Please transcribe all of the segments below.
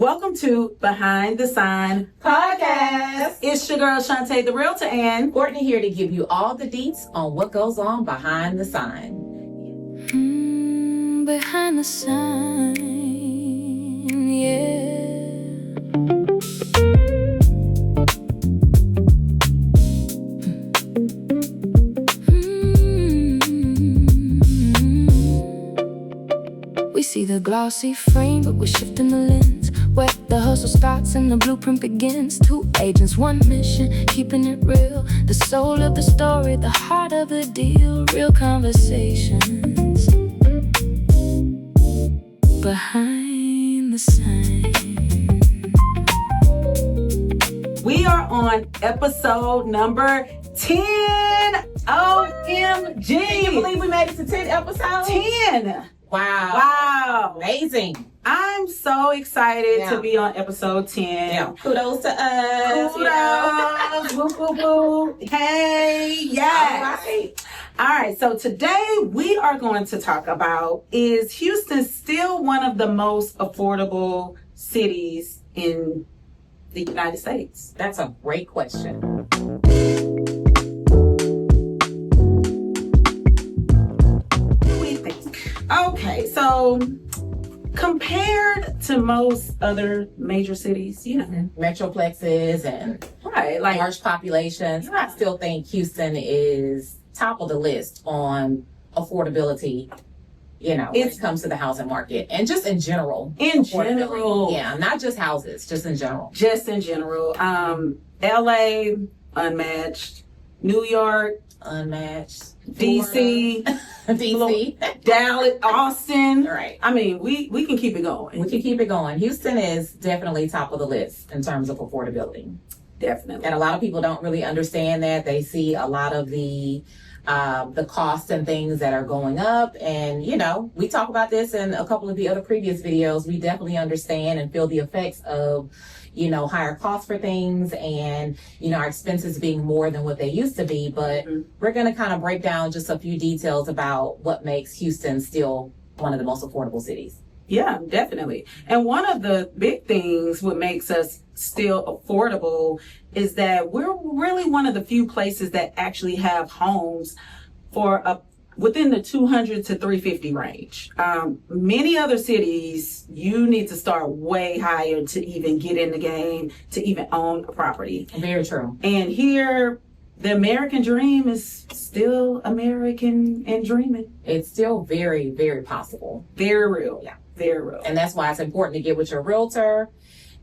Welcome to Behind the Sign Podcast. It's your girl Shawnte, the Realtor, and Courtney here to give you all the deets on what goes on behind the sign. Behind the sign, yeah. We see the glossy frame, but we're shifting the lens. Where the hustle starts and the blueprint begins. Two agents, one mission, keeping it real. The soul of the story, the heart of the deal. Real conversations behind the sign. we are on episode number 10. OMG. Can you believe we made it to 10 episodes? 10. Wow. Amazing. I'm so excited to be on episode 10. Yeah. Kudos to us. Kudos. Woo, woo, woo. Hey, yes. All right. So today we are going to talk about, is Houston still one of the most affordable cities in the United States? That's a great question. Okay, so compared to most other major cities, Metroplexes and like large populations, I still think Houston is top of the list on affordability, when it comes to the housing market and just in general. Yeah, not just houses, just in general. LA, unmatched. New York, unmatched. DC, Dallas, Austin. Right. I mean, we can keep it going. We can keep it going. Houston is definitely top of the list in terms of affordability. Definitely. And a lot of people don't really understand that. They see a lot of the costs and things that are going up. And, we talk about this in a couple of the other previous videos. We definitely understand and feel the effects of higher costs for things and, our expenses being more than what they used to be. But we're going to kind of break down just a few details about what makes Houston still one of the most affordable cities. Yeah, definitely. And one of the big things what makes us still affordable is that we're really one of the few places that actually have homes for within the 200 to 350 range. Many other cities, you need to start way higher to even get in the game, to even own a property. Very true. And here, the American dream is still American and dreaming. It's still very, very possible. Very real. Yeah. Very real. And that's why it's important to get with your realtor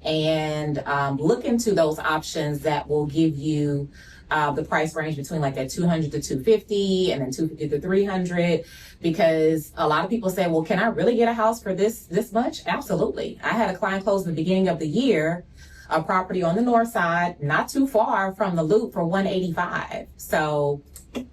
and look into those options that will give you the price range between like that 200 to 250 and then 250 to 300, because a lot of people say, well, can I really get a house for this much? Absolutely. I had a client close in the beginning of the year, a property on the north side, not too far from the Loop, for $185. So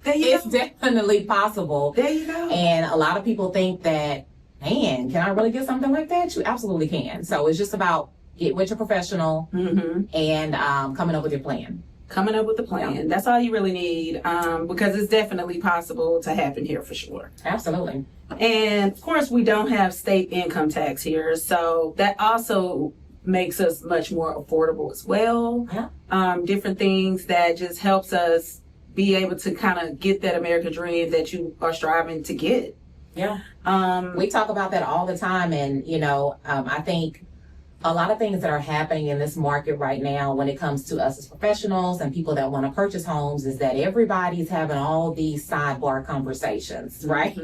it's definitely possible. There you go. And a lot of people think that, man, can I really get something like that? You absolutely can. So it's just about get with your professional and coming up with your plan. Coming up with a plan. Yeah. That's all you really need, because it's definitely possible to happen here for sure. Absolutely. And of course, we don't have state income tax here, so that also makes us much more affordable as well. Yeah. Different things that just helps us be able to kind of get that American dream that you are striving to get. Yeah. We talk about that all the time, and I think a lot of things that are happening in this market right now when it comes to us as professionals and people that want to purchase homes is that everybody's having all these sidebar conversations, right?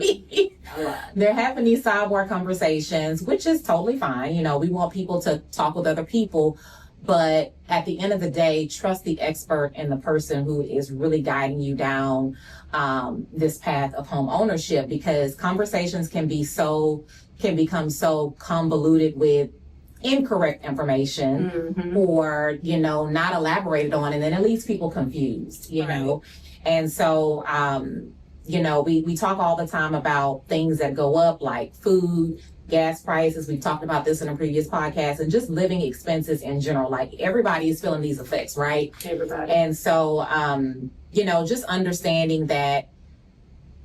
They're having these sidebar conversations, which is totally fine. We want people to talk with other people, but at the end of the day, trust the expert and the person who is really guiding you down this path of home ownership, because conversations can become so convoluted with incorrect information or not elaborated on, and then it leaves people confused, know. And so we talk all the time about things that go up, like food, gas prices. We've talked about this in a previous podcast, and just living expenses in general. Like, everybody is feeling these effects, right? Everybody. And so just understanding that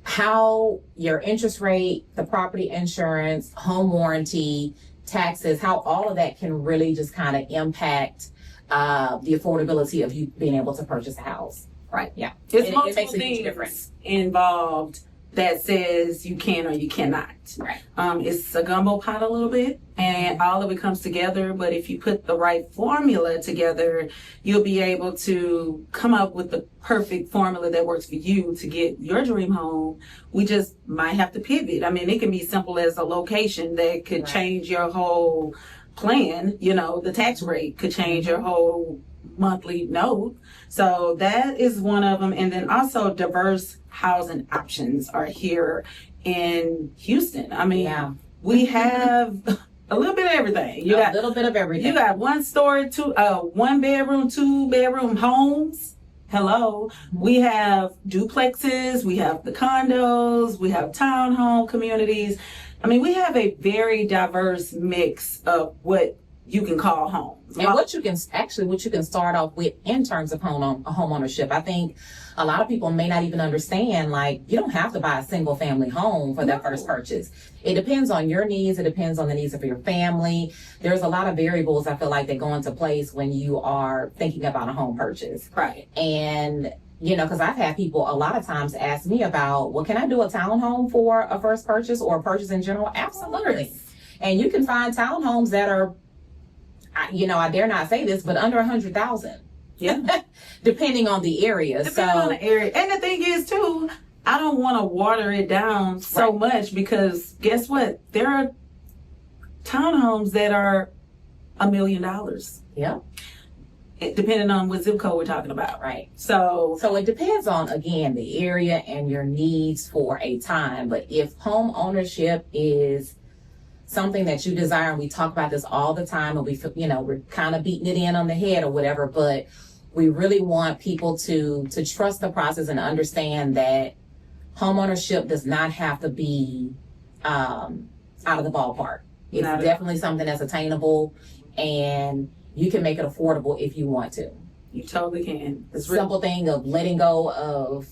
how your interest rate, the property insurance, home warranty taxes, how all of that can really just kind of impact the affordability of you being able to purchase a house. Right. Yeah. It's It multiple makes a huge things difference. involved that says you can or you cannot. Right. It's a gumbo pot a little bit, and all of it comes together. But if you put the right formula together, you'll be able to come up with the perfect formula that works for you to get your dream home. We just might have to pivot. I mean, it can be simple as a location that could change your whole plan. You know, the tax rate could change your whole monthly note. So that is one of them. And then also diverse housing options are here in Houston. I mean, we have a little bit of everything. You got a little bit of everything. You got 1 story, 1 bedroom, 2 bedroom homes. Hello. We have duplexes, we have the condos, we have townhome communities. I mean, we have a very diverse mix of what you can call homes. And what you can start off with in terms of home ownership. I think a lot of people may not even understand, like, you don't have to buy a single family home for that first purchase. It depends on your needs. It depends on the needs of your family. There's a lot of variables, I feel like, that go into place when you are thinking about a home purchase. Right. And, you know, because I've had people a lot of times ask me about, well, can I do a townhome for a first purchase or a purchase in general? Absolutely. And you can find townhomes that are, you know, I dare not say this, but under 100,000. Yeah. Depending on the area. Depending on the area. And the thing is, too, I don't want to water it down so much, because guess what? There are townhomes that are $1 million. Yeah. Depending on what zip code we're talking about. Right. So it depends on, again, the area and your needs for a time. But if home ownership is something that you desire, and we talk about this all the time, and we're kind of beating it in on the head or whatever, but we really want people to trust the process and understand that home ownership does not have to be out of the ballpark. It's definitely something that's attainable, and you can make it affordable if you want to. You totally can. The simple thing of letting go of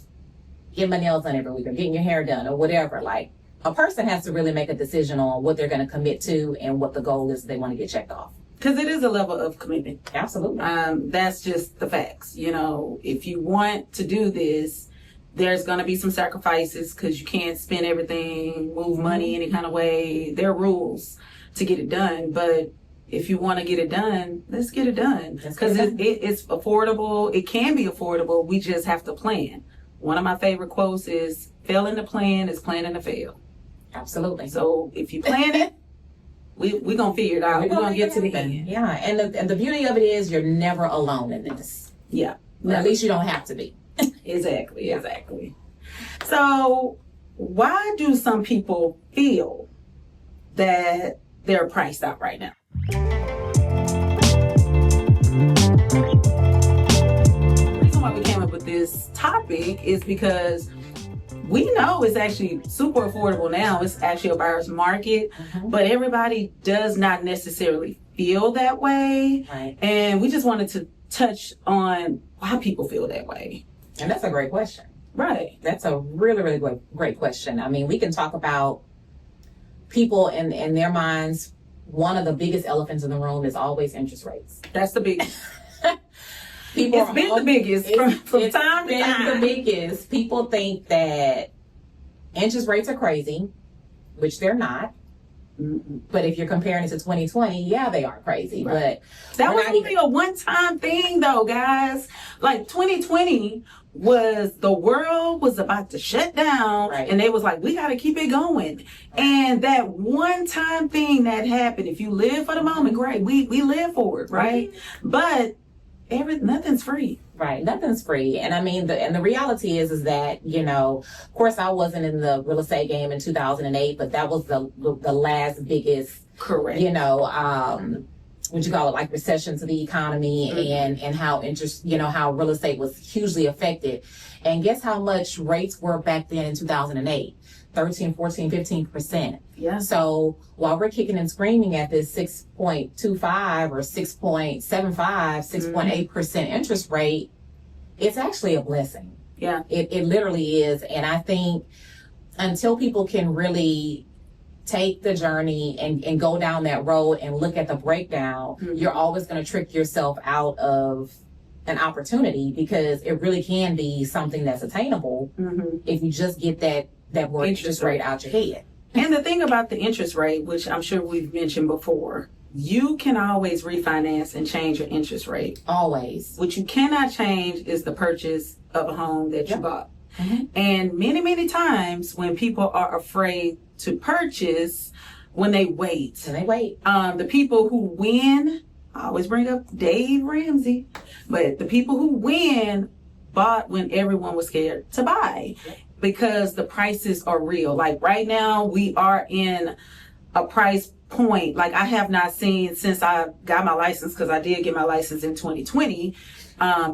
getting my nails done every week or getting your hair done or whatever, like, a person has to really make a decision on what they're going to commit to and what the goal is they want to get checked off. Because it is a level of commitment. Absolutely. That's just the facts. You know, if you want to do this, there's going to be some sacrifices, because you can't spend everything, move money any kind of way. There are rules to get it done. But if you want to get it done, let's get it done. Because it's affordable. It can be affordable. We just have to plan. One of my favorite quotes is, failing to plan is planning to fail. Absolutely. So if you plan it, we're going to figure it out. We're going to get to the end. Yeah. And the beauty of it is you're never alone in this. Yeah. At least you don't have to be. Exactly. So why do some people feel that they're priced out right now? The reason why we came up with this topic is because we know it's actually super affordable now. It's actually a buyer's market, but everybody does not necessarily feel that way. Right. And we just wanted to touch on why people feel that way. And that's a great question. Right. That's a really, really great question. I mean, we can talk about people in their minds. One of the biggest elephants in the room is always interest rates. That's the biggest. It's been the biggest from time to time. The biggest. People think that interest rates are crazy, which they're not. But if you're comparing it to 2020, yeah, they are crazy. Right. But that was only a one-time thing, though, guys. Like 2020 was, the world was about to shut down, and they was like, we got to keep it going. And that one-time thing that happened, if you live for the moment, great. We live for it, right? But nothing's free. Right. Nothing's free. And I mean, the reality is that, you know, of course I wasn't in the real estate game in 2008, but that was the last biggest, correct, you know, what you call it, like recession to the economy, and how how real estate was hugely affected. And guess how much rates were back then in 2008? 13, 14, 15%. Yeah. So while we're kicking and screaming at this 6.25 or 6.75, 6.8% interest rate, it's actually a blessing. Yeah. It literally is. And I think until people can really take the journey and go down that road and look at the breakdown, you're always going to trick yourself out of an opportunity, because it really can be something that's attainable if you just get that more interest rate out your head. And the thing about the interest rate, which I'm sure we've mentioned before, you can always refinance and change your interest rate. Always. What you cannot change is the purchase of a home that you bought. And many, many times when people are afraid to purchase, when they wait. The people who win, I always bring up Dave Ramsey, but the people who win bought when everyone was scared to buy, because the prices are real. Like right now, we are in a price point like I have not seen since I got my license, because I did get my license in 2020,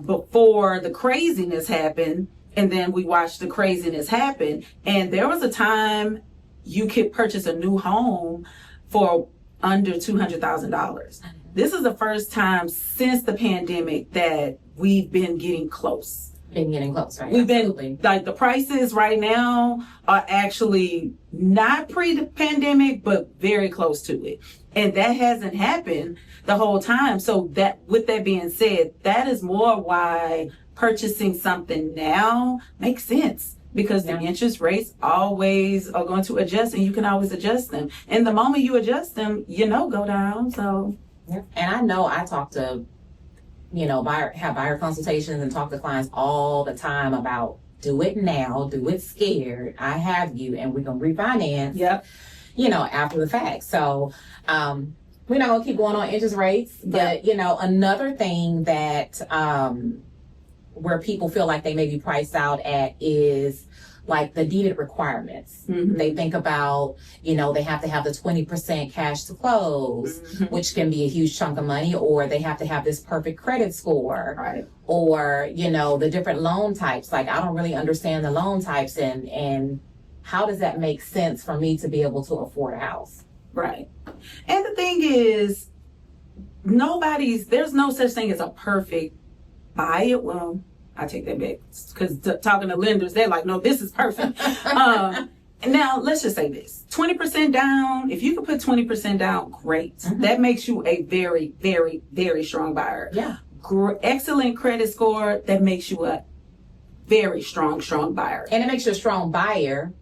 before the craziness happened. And then we watched the craziness happen. And there was a time you could purchase a new home for under $200,000. This is the first time since the pandemic that we've been getting close. Right? We've been, like, the prices right now are actually not pre-pandemic, but very close to it. And that hasn't happened the whole time. So that, with that being said, that is more why purchasing something now makes sense. Because the interest rates always are going to adjust, and you can always adjust them. And the moment you adjust them, go down. So, and I know I talk to, have buyer consultations and talk to clients all the time about do it now, do it scared. I have you, and we're going to refinance, after the fact. So, we're not going to keep going on interest rates. But, another thing that, where people feel like they may be priced out at is like the deeded requirements. They think about, they have to have the 20% cash to close, which can be a huge chunk of money, or they have to have this perfect credit score, or, the different loan types. Like, I don't really understand the loan types, and how does that make sense for me to be able to afford a house? Right. And the thing is, there's no such thing as a perfect buy it. Well, I take that back, because talking to lenders, they're like, no, this is perfect. Now, let's just say this, 20% down. If you can put 20% down, great. That makes you a very, very, very strong buyer. Yeah. Excellent credit score. That makes you a very strong buyer. And it makes you a strong buyer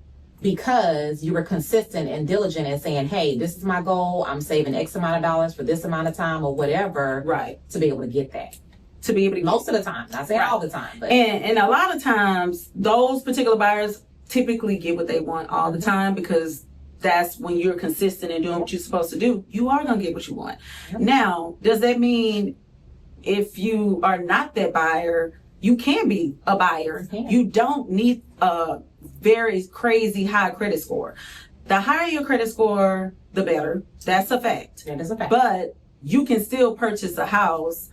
because you were consistent and diligent in saying, hey, this is my goal. I'm saving X amount of dollars for this amount of time or whatever. Right. To be able to get that. To be able to, most of the time, not saying all the time, but and a lot of times those particular buyers typically get what they want all the time, because that's when you're consistent in doing what you're supposed to do, you are going to get what you want. Now, does that mean if you are not that buyer, you can be a buyer? You don't need a very crazy high credit score. The higher your credit score, the better. That's a fact. That is a fact. But you can still purchase a house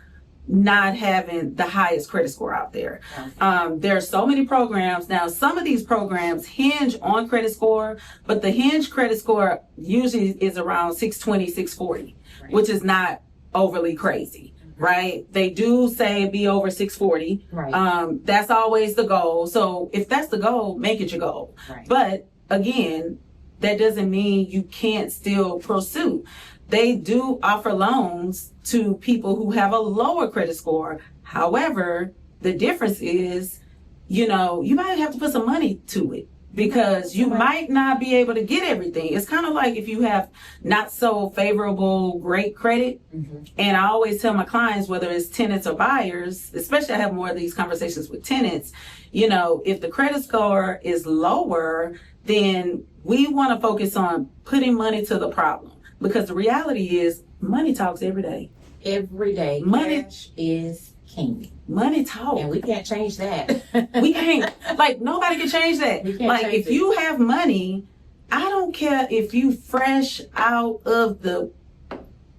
not having the highest credit score out there. There are so many programs. Now, some of these programs hinge on credit score, but the hinge credit score usually is around 620, 640, which is not overly crazy, right? They do say be over 640. That's always the goal. So if that's the goal, make it your goal. But again, that doesn't mean you can't still pursue. They do offer loans to people who have a lower credit score. However, the difference is, you might have to put some money to it, because you might not be able to get everything. It's kind of like if you have not so favorable, great credit. And I always tell my clients, whether it's tenants or buyers, especially I have more of these conversations with tenants, if the credit score is lower, then we want to focus on putting money to the problem. Because the reality is, money talks every day. Every day. Money is king. Money talks. And we can't change that. We can't. Like, nobody can change that. Like, if you have money, I don't care if you fresh out of the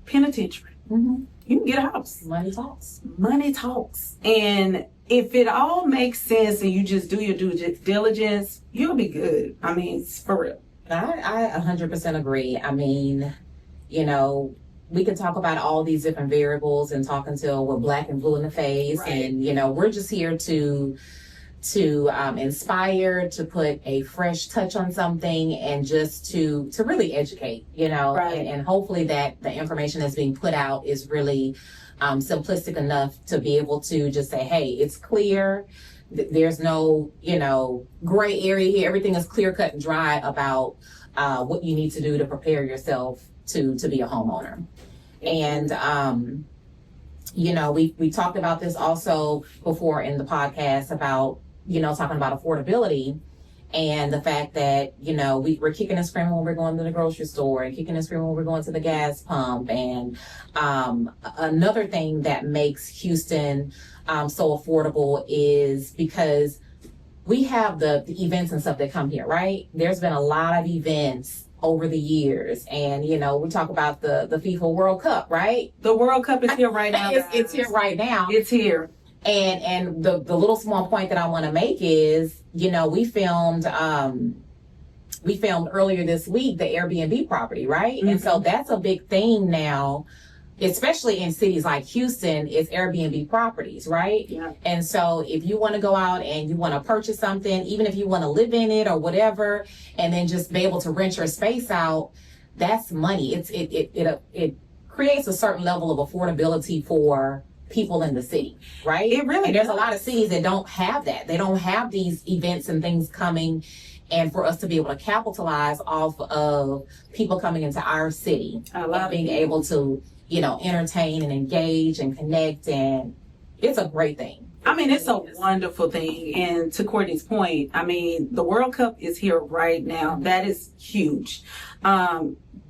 penitentiary. You can get a house. Money talks. Money talks. And if it all makes sense and you just do your due diligence, you'll be good. I mean, it's for real. I 100% agree. I mean, we can talk about all these different variables and talk until we're black and blue in the face. And, we're just here to to inspire, to put a fresh touch on something, and just to really educate, Right. and hopefully that the information that's being put out is really simplistic enough to be able to just say, hey, it's clear. There's no, gray area here. Everything is clear cut and dry about what you need to do to prepare yourself to be a homeowner. And, we talked about this also before in the podcast about, talking about affordability and the fact that, we're kicking and screaming when we're going to the grocery store and kicking and screaming when we're going to the gas pump. And another thing that makes Houston so affordable is because we have the events and stuff that come here, right? There's been a lot of events over the years, and we talk about the FIFA World Cup, right? The World Cup is here right now. It's here right now. It's here. And the little small point that I want to make is, we filmed earlier this week the Airbnb property, right? Mm-hmm. And so that's a big thing now, especially in cities like Houston, is Airbnb properties, right? Yeah. And so if you want to go out and you want to purchase something, even if you want to live in it or whatever, and then just be able to rent your space out, that's money. It creates a certain level of affordability for people in the city, right? It really And there's does. a lot of cities that don't have that. They don't have these events and things coming. And for us to be able to capitalize off of people coming into our city and being able to, entertain and engage and connect, and it's a great thing. I mean, it's a wonderful thing. And to Courtney's point, I mean, the World Cup is here right now. That is huge.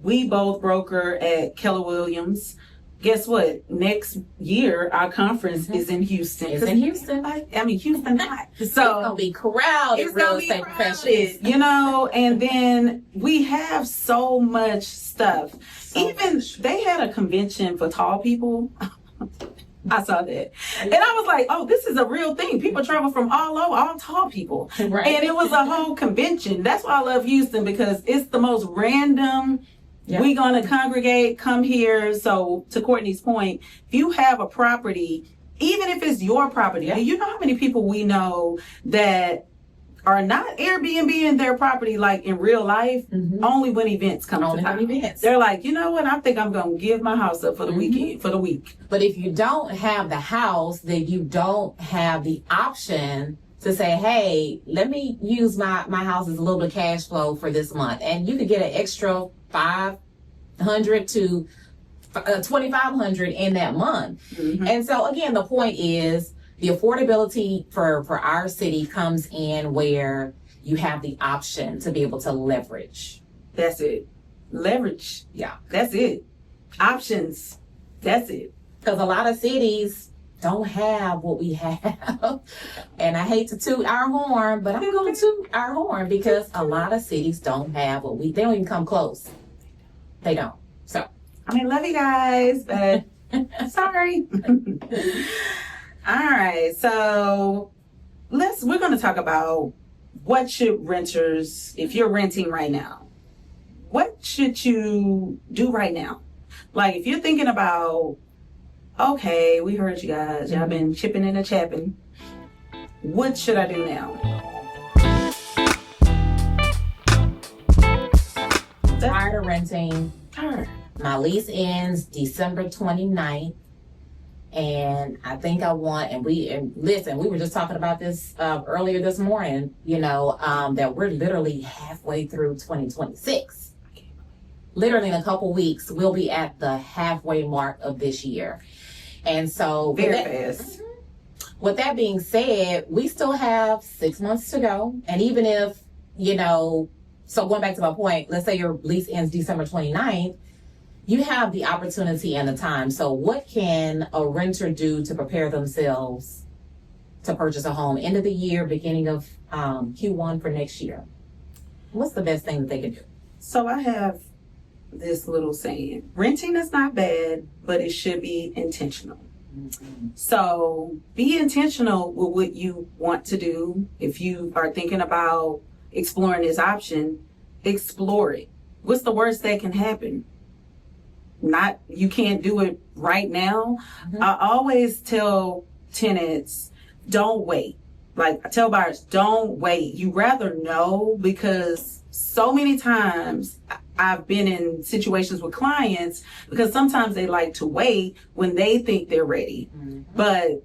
We both broker at Keller Williams. Guess what? Next year, our conference is in Houston. It's in Houston. Houston hot. So it's going to be crowded, it's real gonna be estate crowded, professionals. and then we have so much stuff. They had a convention for tall people. I saw that. And I was like, oh, this is a real thing. People travel from all over, all tall people. Right. And it was a whole convention. That's why I love Houston, because it's the most random. Yeah. We're going to congregate, come here. So to Courtney's point, if you have a property, even if it's your property, do you know how many people we know that are not Airbnb their property like in real life, only when events come to town. Events. They're like, you know what, I think I'm going to give my house up for the weekend, for the week. But if you don't have the house, then you don't have the option to say, hey, let me use my house as a little bit of cash flow for this month. And you could get an extra $500 to $2,500 in that month. And so again, the point is the affordability for our city comes in where you have the option to be able to leverage. That's it. Leverage. Yeah. That's it. Options. That's it. Because a lot of cities don't have what we have. And I hate to toot our horn, but I'm going to toot our horn because a lot of cities don't have they don't even come close. They don't. So, I mean, love you guys, but sorry. All right. So we're going to talk about what should renters, if you're renting right now, what should you do right now? Like if you're thinking about, okay, we heard you guys. Y'all been chipping and chapping. What should I do now? Tired of renting. Tired. My lease ends December 29th. And I think I want, and listen, we were just talking about this earlier this morning, that we're literally halfway through 2026. Literally in a couple weeks, we'll be at the halfway mark of this year. And so Very fast. With that being said, we still have 6 months to go. And even if, so going back to my point, let's say your lease ends December 29th, you have the opportunity and the time. So what can a renter do to prepare themselves to purchase a home end of the year, beginning of Q1 for next year? What's the best thing that they can do? So I have this little saying, renting is not bad, but it should be intentional. So be intentional with what you want to do. If you are thinking about exploring this option, explore it. What's the worst that can happen? You can't do it right now. I always tell tenants, don't wait. Like, I tell buyers, don't wait. You rather know, because so many times I've been in situations with clients because sometimes they like to wait when they think they're ready. Mm-hmm. But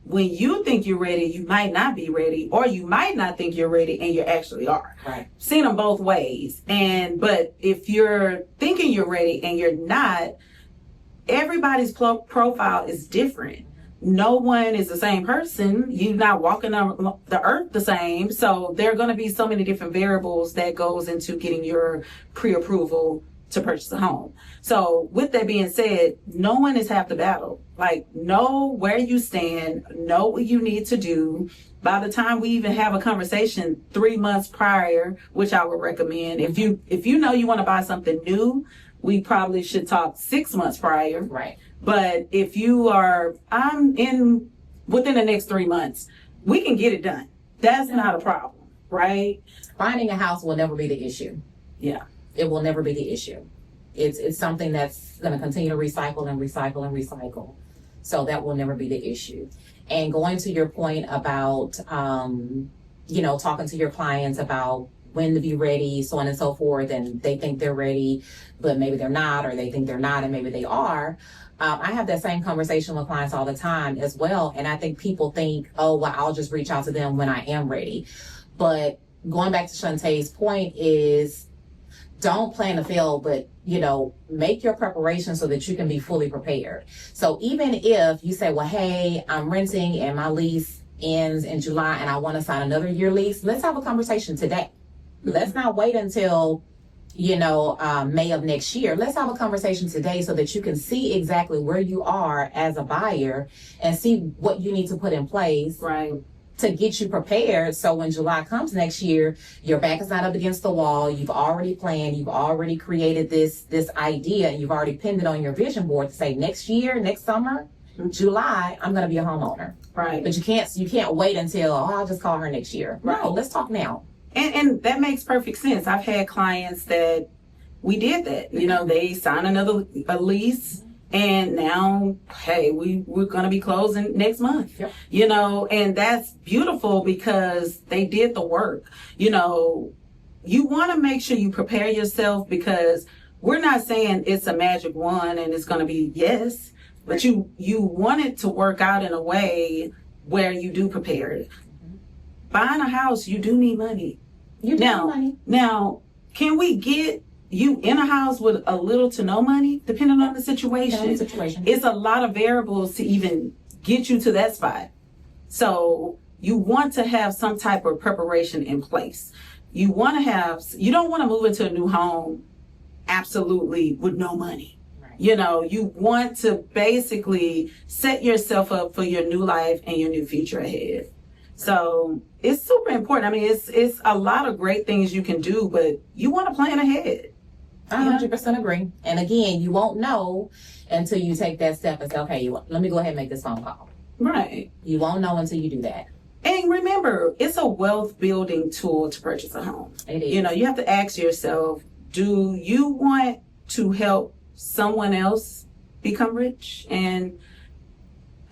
when you think you're ready, you might not be ready, or you might not think you're ready and you actually are. Right. Seen them both ways. But if you're thinking you're ready and you're not, everybody's profile is different. No one is the same person. You're not walking on the earth the same. So there are going to be so many different variables that goes into getting your pre-approval to purchase a home. So with that being said, no one is half the battle. Like, know where you stand, know what you need to do. By the time we even have a conversation 3 months prior, which I would recommend, if you know you want to buy something new, we probably should talk 6 months prior. Right. But if you are, within the next 3 months, we can get it done. That's not a problem, right? Finding a house will never be the issue. Yeah. It will never be the issue. It's something that's going to continue to recycle and recycle and recycle. So that will never be the issue. And going to your point about, talking to your clients about when to be ready, so on and so forth, and they think they're ready, but maybe they're not, or they think they're not, and maybe they are. I have that same conversation with clients all the time as well. And I think people think, oh, well, I'll just reach out to them when I am ready. But going back to Shawnte's point is, don't plan to fail, but, make your preparation so that you can be fully prepared. So even if you say, well, hey, I'm renting and my lease ends in July and I want to sign another year lease, let's have a conversation today. Let's not wait until, May of next year. Let's have a conversation today so that you can see exactly where you are as a buyer and see what you need to put in place. Right. To get you prepared, so when July comes next year, your back is not up against the wall. You've already planned, you've already created this idea, and you've already pinned it on your vision board to say next year, next summer, July, I'm going to be a homeowner. Right. But you can't wait until, I'll just call her next year. Right. No, let's talk now. And that makes perfect sense. I've had clients that we did that. They sign a lease. And now, hey, we're going to be closing next month, Yep. And that's beautiful because they did the work. You want to make sure you prepare yourself, because we're not saying it's a magic wand and it's going to be yes, but you want it to work out in a way where you do prepare it. Mm-hmm. Buying a house, you do need money. You do need money. Now, can we get you in a house with a little to no money, depending on the situation? It's a lot of variables to even get you to that spot. So you want to have some type of preparation in place. You don't want to move into a new home absolutely with no money. Right. You want to basically set yourself up for your new life and your new future ahead. So it's super important. I mean, it's a lot of great things you can do, but you want to plan ahead. I 100% agree. And again, you won't know until you take that step and say, okay, let me go ahead and make this phone call. Right. You won't know until you do that. And remember, it's a wealth building tool to purchase a home. It is. You have to ask yourself, do you want to help someone else become rich? And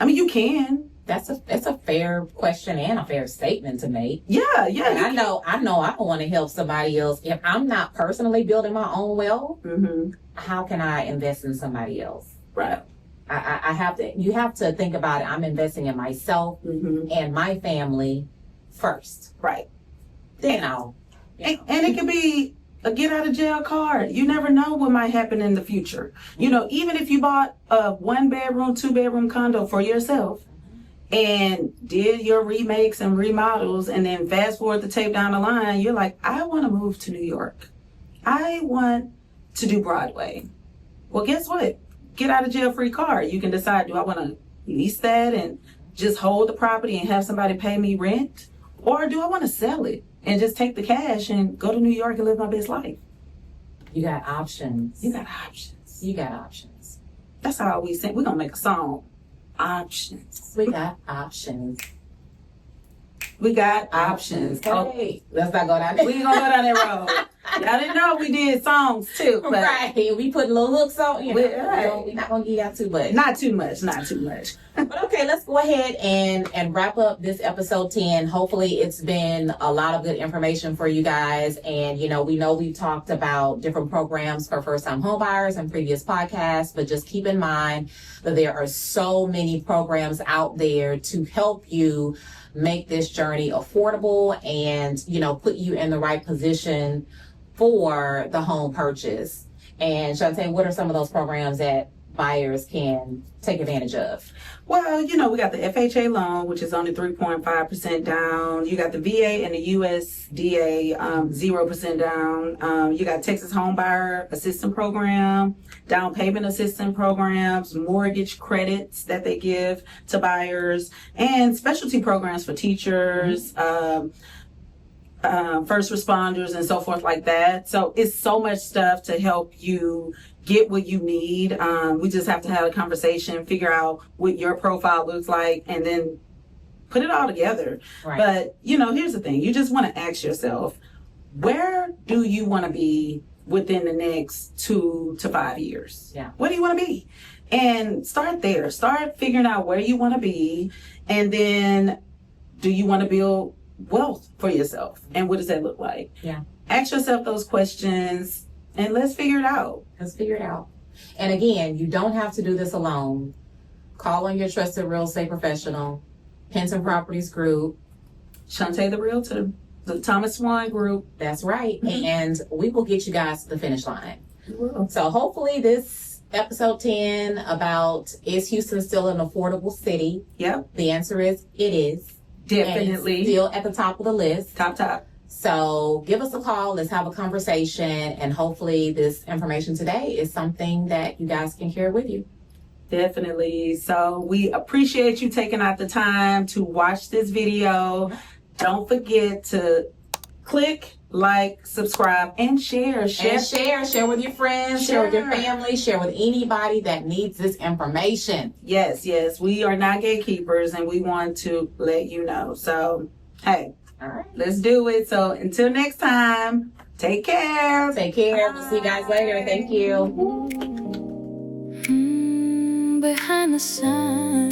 I mean, you can. That's a fair question and a fair statement to make. Yeah. And I know I don't want to help somebody else. If I'm not personally building my own wealth, mm-hmm. How can I invest in somebody else? Right. I have to. You have to think about it. I'm investing in myself mm-hmm. and my family first. Right. Then and it can be a get out of jail card. You never know what might happen in the future. Even if you bought a 1-bedroom, 2-bedroom condo for yourself, and did your remakes and remodels, and then fast forward the tape down the line, you're like, I want to move to New York. I want to do Broadway. Well, guess what? Get out of jail free card. You can decide, do I want to lease that and just hold the property and have somebody pay me rent? Or do I want to sell it and just take the cash and go to New York and live my best life? You got options. You got options. You got options. That's how we sing. We're going to make a song. Options. We got options. We got options. Okay. Let's not go down there. We ain't gonna go down that road. Y'all didn't know we did songs too, but Right. We put little hooks on, you know. Right. We're not going to give out too much. not too much, not too much. But okay, let's go ahead and wrap up this episode 10. Hopefully it's been a lot of good information for you guys. And, you know we've talked about different programs for first-time homebuyers in previous podcasts, but just keep in mind that there are so many programs out there to help you make this journey affordable and, put you in the right position for the home purchase. And Shawnte, what are some of those programs that buyers can take advantage of? Well, we got the FHA loan, which is only 3.5% down. You got the VA and the USDA 0% down. You got Texas Homebuyer Assistance Program, down payment assistance programs, mortgage credits that they give to buyers, and specialty programs for teachers, first responders, and so forth like that. So it's so much stuff to help you get what you need. We just have to have a conversation, figure out what your profile looks like, and then put it all together. Right. But, here's the thing. You just want to ask yourself, where do you want to be within the next 2 to 5 years? Yeah. Where do you want to be? And start there. Start figuring out where you want to be. And then, do you want to build wealth for yourself? And what does that look like? Yeah. Ask yourself those questions and let's figure it out. Let's figure it out. And again, you don't have to do this alone. Call on your trusted real estate professional, Henton Properties Group, Shawnte the Realtor, the Thomas Swan Group. That's right. And we will get you guys to the finish line. Well, So hopefully this episode 10 about, is Houston still an affordable city? Yep, The answer is it is. And definitely. it's still at the top of the list. Top. So give us a call. Let's have a conversation. And hopefully this information today is something that you guys can carry with you. Definitely. So we appreciate you taking out the time to watch this video. Don't forget to click, like, subscribe, and share. And share with your friends, share with your Share. family, share with anybody that needs this information. Yes. We are not gatekeepers, and we want to let you know. So, hey, All right. let's do it. So until next time, take care. Take care. We'll see you guys later. Thank you. Behind the sign,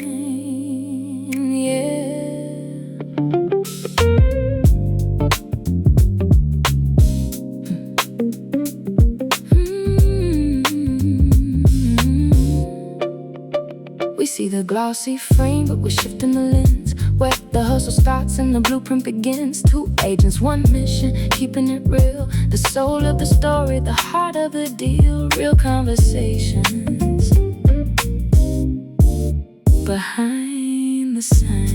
yeah. We see the glossy frame, but we're shifting the lens. Where the hustle starts and the blueprint begins. 2 agents, 1 mission, keeping it real. The soul of the story, the heart of the deal. Real conversations behind the sign.